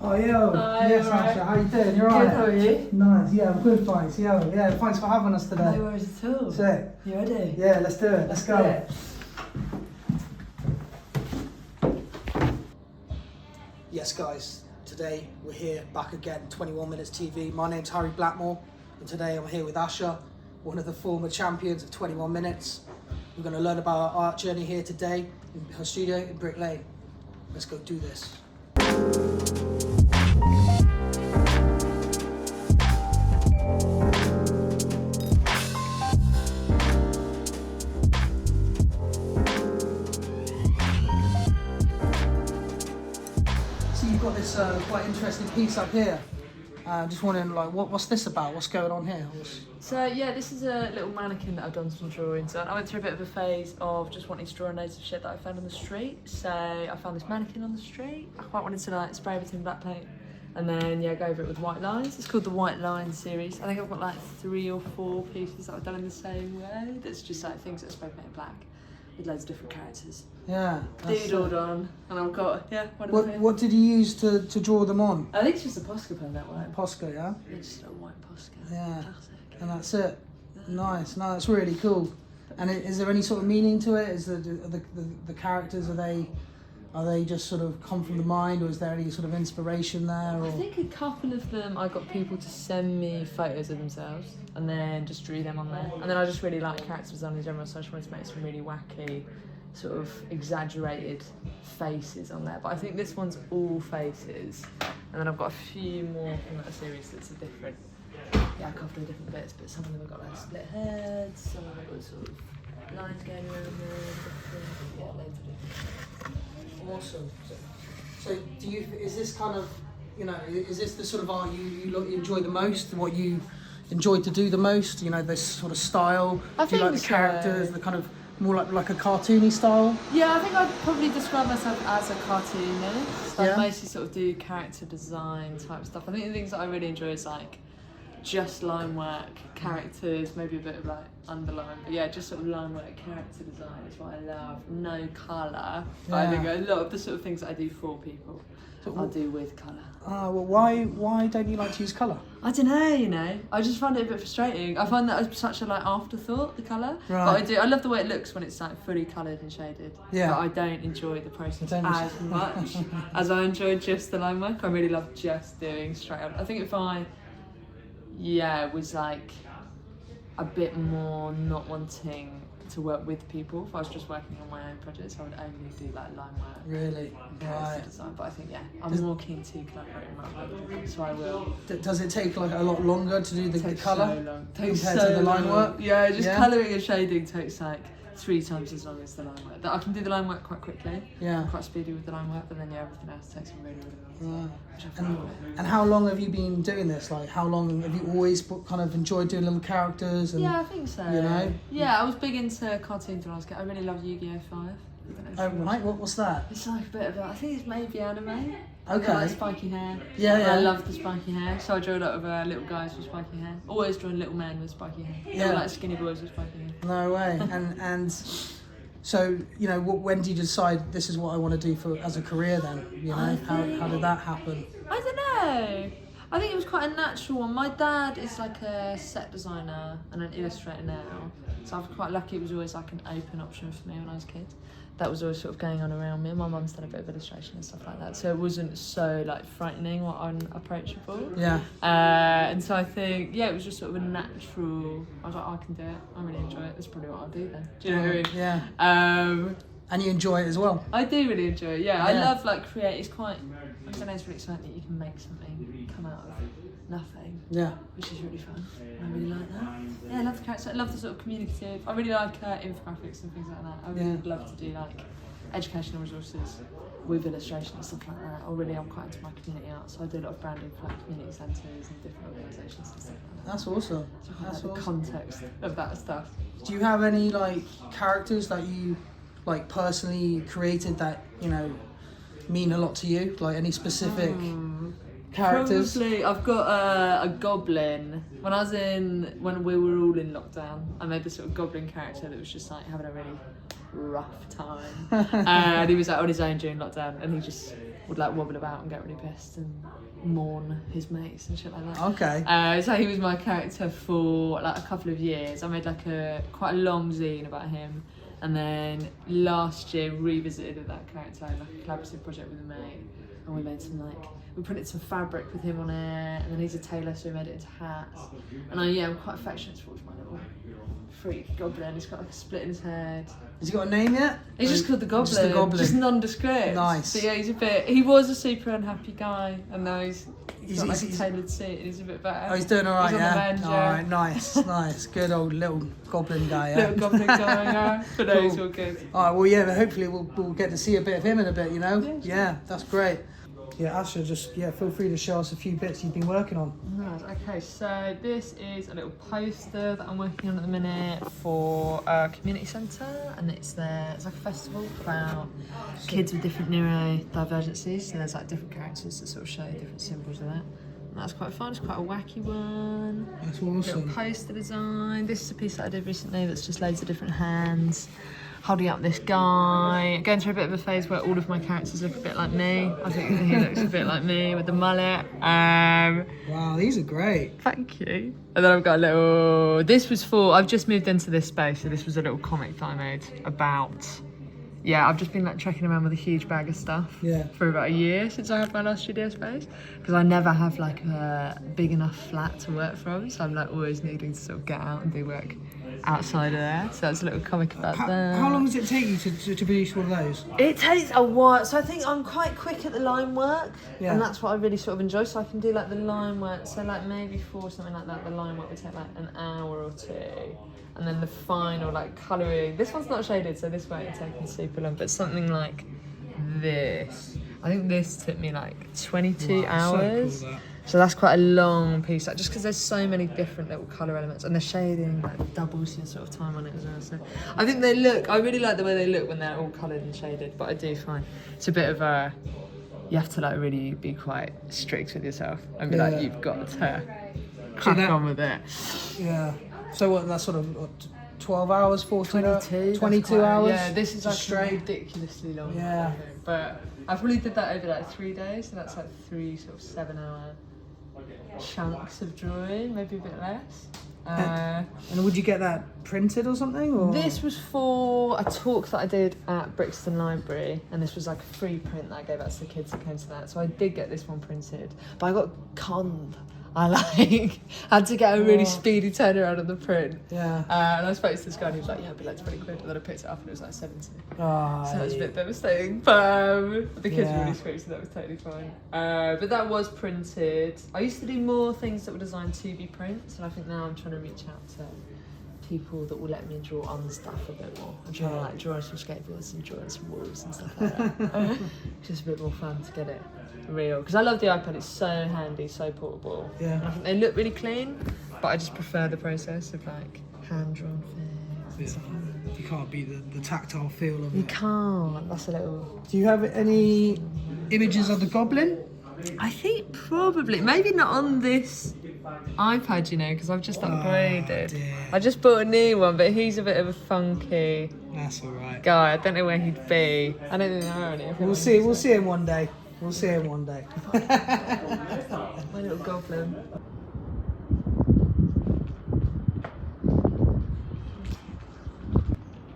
Oh yeah, Hi, yes, alright. Asha, how you doing? You alright? Good, how are you? Nice, yeah, I'm good, thanks. Yeah, thanks for having us today. No worries at all. Sick. You ready? Yeah, let's do it. Let's go. do it. Yes, guys. Today we're here back again, 21 Minutes TV. My name's Harry Blackmore, and today I'm here with Asha, one of the former champions of 21 Minutes. We're going to learn about our art journey here today in her studio in Brick Lane. Let's go do this. So you've got this quite interesting piece up here. Just wondering, like, what's this about? What's going on here? So yeah, this is a little mannequin that I've done some drawings on. I went through a bit of a phase of just wanting to draw loads of shit that I found on the street. So I found this mannequin on the street. I quite wanted to like spray everything black paint and then yeah, go over it with white lines. It's called the White Lines series. I think I've got like 3 or 4 pieces that I've done in the same way. That's just like things that are spray painted black with loads of different characters. Yeah. Doodled on, and I've got What did you use to draw them on? I think it's just a Posca pen, that one. Posca, yeah. It's just a white Posca. Yeah. Classic. And that's it. Nice. No, that's really cool. And is there any sort of meaning to it? Is the characters, are they just sort of come from the mind, or is there any sort of inspiration there? Or? I think a couple of them, I got people to send me photos of themselves and then just drew them on there. And then I just really like character design in general, so I just wanted to make some really wacky, sort of exaggerated faces on there. But I think this one's all faces. And then I've got a few more from that series that's a different, yeah, a couple of different bits, but some of them have got like split heads, some of them have got sort of lines going around there, yeah, loads of different. Awesome. So is this kind of, is this the sort of art you enjoy the most? What you enjoy to do the most? This sort of style? I do you like think the characters, so. the kind of more like a cartoony style? Yeah, I think I'd probably describe myself as a cartoonist. I Yeah. mostly sort of do character design type stuff. I think the things that I really enjoy is like just line work, characters, maybe a bit of like underline, but yeah, just sort of line work, character design is what I love. No colour. Yeah. I think a lot of the sort of things that I do for people, I'll do with colour. Well, why don't you like to use colour? I don't know, I just find it a bit frustrating. I find that it's such a like afterthought, the colour. Right. But I love the way it looks when it's like fully coloured and shaded. Yeah. But I don't enjoy the process Don't- as much as I enjoy just the line work. I really love just doing straight up. I think if I was like a bit more not wanting to work with people, if I was just working on my own projects, I would only do like line work. Really? Right. Design. But I think I'm more keen to collaborate in my work with people, so I will. Does it take like a lot longer to do the colour So long. Takes compared so to the line long. work? Yeah, just Yeah? colouring and shading takes like 3 times as long as the line work. I can do the line work quite quickly. Yeah. I'm quite speedy with the line work, but then everything else takes me really long. Right. Which I find And how long have you been doing this? Like, how long have you always kind of enjoyed doing little characters? And, Yeah, I think so. Yeah, I was big into cartoons when I was a kid. I really loved Yu-Gi-Oh! 5. I don't know if Oh, you right. What's that? It's like a bit of I think it's maybe anime. Okay. Like spiky hair. Yeah, And I yeah. love the spiky hair, so I drew a lot of little guys with spiky hair. Always drawing little men with spiky hair. Yeah. Like skinny boys with spiky hair. No way. And so when did you decide this is what I want to do as a career? Then how did that happen? I don't know. I think it was quite a natural one. My dad is like a set designer and an illustrator now, so I was quite lucky. It was always like an open option for me when I was a kid. That was always sort of going on around me. My mum's done a bit of illustration and stuff like that, so it wasn't so like frightening or unapproachable. Yeah. And so I think it was just sort of a natural. I was like, I can do it. I really enjoy it. That's probably what I'll do then. Do you know what I mean? Yeah. And you enjoy it as well. I do really enjoy it. Yeah, I Yeah. love like create. It's quite. I don't know. It's really exciting that you can make something come out of nothing. Yeah. Which is really fun. I really like that. Yeah, I love the character. I love the sort of communicative. I really like infographics and things like that. I really would love to do like educational resources with illustration and stuff like that. Or really, I'm quite into my community art, so I do a lot of branding for like community centres and different organisations and stuff like that. That's awesome. So I That's like the awesome. context of that stuff. Do you have any like characters that you like personally created that mean a lot to you? Like any specific characters? Probably, I've got a goblin. When we were all in lockdown, I made this sort of goblin character that was just like having a really rough time. And he was like on his own during lockdown, and he just would like wobble about and get really pissed and mourn his mates and shit like that. Okay. So he was my character for like a couple of years. I made like quite a long zine about him, and then last year revisited that character, like a collaborative project with a mate, and we made some we printed some fabric with him on it, and then he's a tailor, so we made it into hats. And I'm quite affectionate towards my little freak goblin. He's got like a split in his head. Has he got a name yet? He's just called the Goblin. Just the Goblin. Just nondescript. Nice. So yeah, he was a super unhappy guy, and now he's got like a tailored suit, and he's a bit better. Oh, he's doing alright, he's yeah? On the mend, Alright, nice. Good old little goblin guy, yeah? Little goblin guy, yeah. But no, he's all good. Alright, well, yeah, hopefully we'll get to see a bit of him in a bit, you know? Yeah, sure. Yeah, that's great. Yeah, Asha, just feel free to show us a few bits you've been working on. Nice. Okay, so this is a little poster that I'm working on at the minute for a community centre, and it's like a festival about kids with different neurodivergencies. So there's like different characters that sort of show different symbols of that. And that's quite fun. It's quite a wacky one. That's awesome. Little poster design. This is a piece that I did recently that's just loads of different hands holding up this guy. Going through a bit of a phase where all of my characters look a bit like me. I think he looks a bit like me with the mullet. Wow, these are great. Thank you. And then I've got a little... I've just moved into this space, so this was a little comic that I made about... Yeah, I've just been like trekking around with a huge bag of stuff for about a year since I had my last studio space, because I never have like a big enough flat to work from, so I'm like always needing to sort of get out and do work outside of there. So that's a little comic about that. How long does it take you to produce one of those? It takes a while. So I think I'm quite quick at the line work, Yeah. and that's what I really sort of enjoy. So I can do like the line work. So like maybe for something like that, the line work would take like an hour or two. And then the final like colouring. This one's not shaded, so this won't have taken super long. But something like this, I think this took me like 22 hours. So cool, So that's quite a long piece, like, just because there's so many different little colour elements, and the shading like doubles your sort of time on it as well. So I think I really like the way they look when they're all coloured and shaded. But I do find it's a bit of you have to like really be quite strict with yourself and be like, you've got to crack on with it. Yeah. So what? That's sort of 12 hours, 14 22 hours. Yeah, this is like straight. ridiculously long. Yeah. But I probably did that over like 3 days, so that's like 3 sort of 7-hour chunks of drawing, maybe a bit less. And would you get that printed or something? Or? This was for a talk that I did at Brixton Library, and this was like a free print that I gave out to the kids that came to that. So I did get this one printed, but I got conned. I had to get a really speedy turnaround on the print. Yeah. And I spoke to this guy and he was like, yeah, it'd be like 20 quid. And then I picked it up and it was like 70. Oh, So it was a bit devastating. But the kids were really sweet, so that was totally fine. But that was printed. I used to do more things that were designed to be prints, and I think now I'm trying to reach out to people that will let me draw on stuff a bit more. I'm trying to like draw some skateboards and draw some walls and stuff like that. Just a bit more fun to get it real, because I love the iPad. It's so handy, so portable. Yeah. And I think they look really clean, but I just prefer the process of like hand drawn things and stuff like that. You can't beat the tactile feel of it. You can't. That's a little. Do you have any images of the goblin? I think probably, maybe not on this iPad, you know, because I've just upgraded. Dear. I just bought a new one, but he's a bit of a funky That's all right. guy. I don't know where he'd be. I don't think there are any. We'll see. We'll see him one day. We'll see him one day. My little goblin.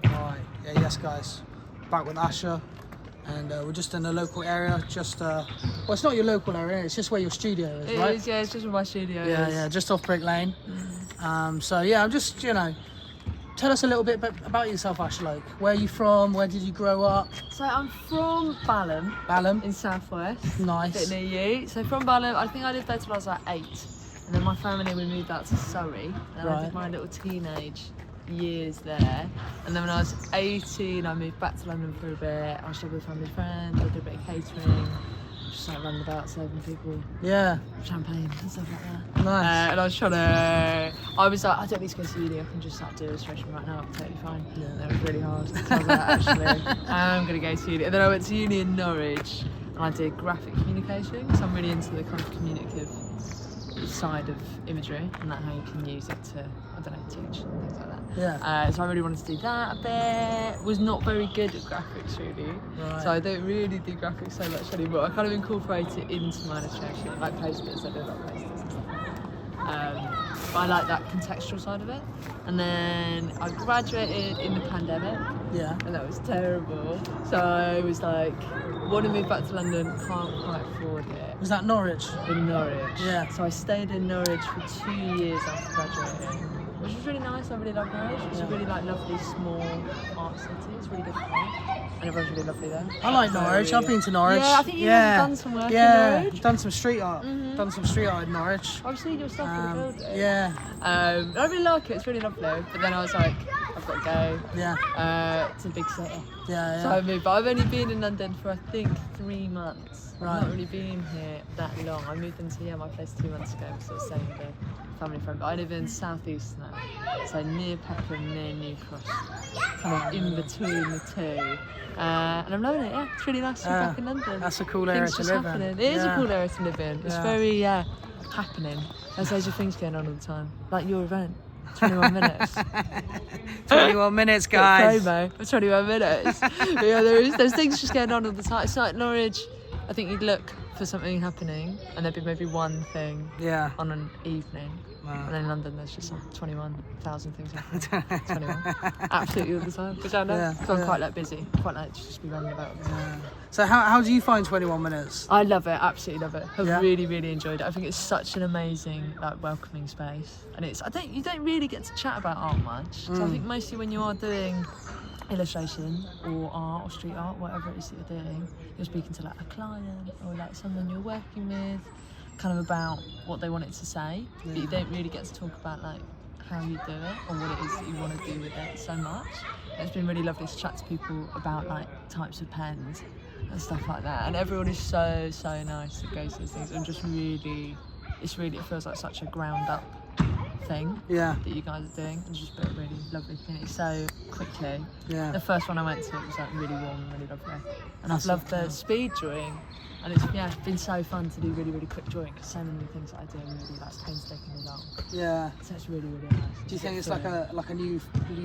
Alright, yes guys, back with Asha, and we're just in a local area, well, it's not your local area, it's just where your studio is, right? It is, yeah, it's just where my studio Yeah, is. yeah, just off Brick Lane. So yeah, I'm just, tell us a little bit about yourself, Asha, like, where are you from, where did you grow up? So I'm from Balham. Balham? In Southwest. Nice. A bit near you. So from Balham, I think I lived there till I was like 8. And then my family, we moved out to Surrey. And I did my little teenage years there. And then when I was 18, I moved back to London for a bit. I was with a family friend, I did a bit of catering. Just like running about serving people champagne and stuff like that. Nice. And I was like, I don't need to go to uni, I can just like do illustration right now, I'm totally fine. Yeah. And it was really hard. So I was like, actually, I'm going to go to uni. And then I went to uni in Norwich and I did graphic communication, so I'm really into the kind of communicative side of imagery and that how you can use it to, I don't know, teach and things like that. Yeah. So I really wanted to do that a bit. Was not very good at graphics really, Right. so I don't really do graphics so much anymore. I kind of incorporate it into my illustration, like posters. I do a lot of posters and stuff like that. But I like that contextual side of it. And then I graduated in the pandemic. Yeah. And that was terrible. So I was like, want to move back to London, can't quite afford it. Was that Norwich? In Norwich. Yeah. So I stayed in Norwich for 2 years after graduating, which was really nice. I really loved Norwich. It's a really like lovely small art city. It's really good fun, and everyone's really lovely there. I like Norwich. I've been to Norwich. Yeah, I think you've done some work in Norwich. Done some street art. Done some street art in Norwich. I've seen your stuff in the building. Yeah. I really like it. It's really lovely. But then I was like, I've got to go. Yeah. It's a big city. Yeah. So I moved, but I've only been in London for I think 3 months. Right. I've not really been here that long. I moved into my place 2 months ago, so I was staying with a family friend. But I live in South East now, so near Peckham, near New Cross, kind of in between the two. And I'm loving it. Yeah, it's really nice to be back in London. That's a cool area Things to just live happening. in. It is a Yeah. cool area to live in. It's Yeah. very happening. There's loads of things going on all the time, like your event. 21 minutes. 21 minutes, guys. Promo for 21 minutes. But yeah, there's things just going on all the time. It's like Norwich. I think you'd look for something happening, and there'd be maybe one thing Yeah. on an evening. Wow. And then in London, there's just like 21,000 things happening. 21. Absolutely all the time. Which I know. Yeah, Because I'm yeah. quite like busy. Quite like to just be running about. So how do you find 21 minutes? I love it, absolutely love it. I've Yeah. really, really enjoyed it. I think it's such an amazing, like, welcoming space, and you don't really get to chat about art much. So I think mostly when you are doing illustration or art or street art, whatever it is that you're doing, you're speaking to like a client or like someone you're working with, kind of about what they want it to say. But you don't really get to talk about like how you do it or what it is that you want to do with it so much. It's been really lovely to chat to people about like types of pens and stuff like that, and everyone is so nice that goes to these things, and just really it feels like such a ground up thing Yeah. that you guys are doing, and just built a really lovely community so quickly. Yeah. The first one I went to, it was like really warm and really lovely, and I've That's loved so the cool. speed drawing, and it's been so fun to do really quick drawing, because so many things that I do are really like painstakingly long, Yeah. so it's really nice. Do you think it's like a new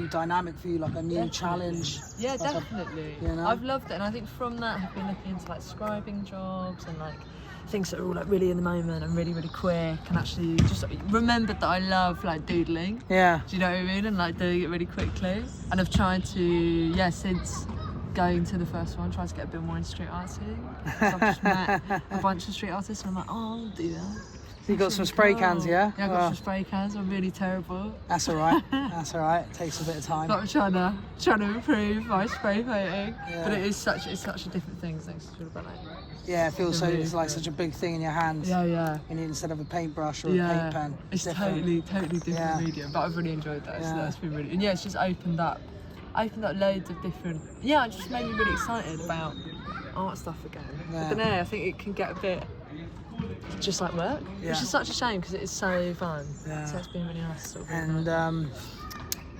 dynamic for you, like a new challenge? Yeah, Like a- definitely. you know? I've loved it, and I think from that I've been looking into like scribing jobs and like things that are all like really in the moment and really quick, and actually just remembered that I love like doodling. Yeah. Do you know what I mean? And like doing it really quickly. And I've tried to, since going to the first one, tried to get a bit more into street arting. So I've just met a bunch of street artists, and I'm like, oh, I'll do that. So you got some spray cans, yeah? Yeah, I got some spray cans. I'm really terrible. That's all right. That's all right. It takes a bit of time. But I'm trying to improve my spray painting. Yeah. But it's such a different thing. It's actually about like, Yeah, it feels so. really It's like good. such a big thing in your hand. yeah. And instead of a paintbrush or a paint Yeah, pen. it's different. totally different Yeah. medium, but I've really enjoyed that. So Yeah. that's been really, and it's just opened up loads of different. Yeah, it just made me really excited about art stuff again. Yeah. I don't know. I think it can get a bit just like work, Yeah. which is such a shame because it is so fun. Yeah. So it's been really nice. To sort of And do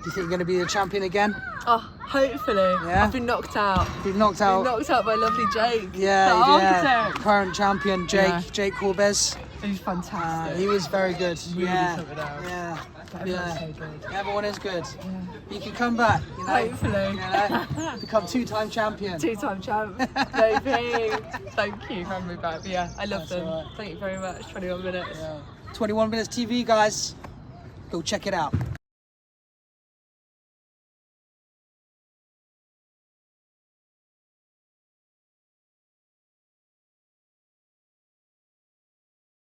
you think you're going to be the champion again? hopefully. Yeah? I've been knocked out. You've knocked Been out. knocked out by lovely Jake. Yeah, the yeah. architect. Current champion Jake Yeah. Jake Corbez. He's fantastic. He was very good. Really yeah. sorted out. Yeah. Everyone's Yeah. so good. Everyone is good. Yeah. You can come back. You know. Hopefully. You know, become two-time champion. Two-time champ, baby. Thank you for having me back. But yeah, I love That's them. all right. Thank you very much. 21 minutes. Yeah. 21 minutes TV, guys. Go check it out.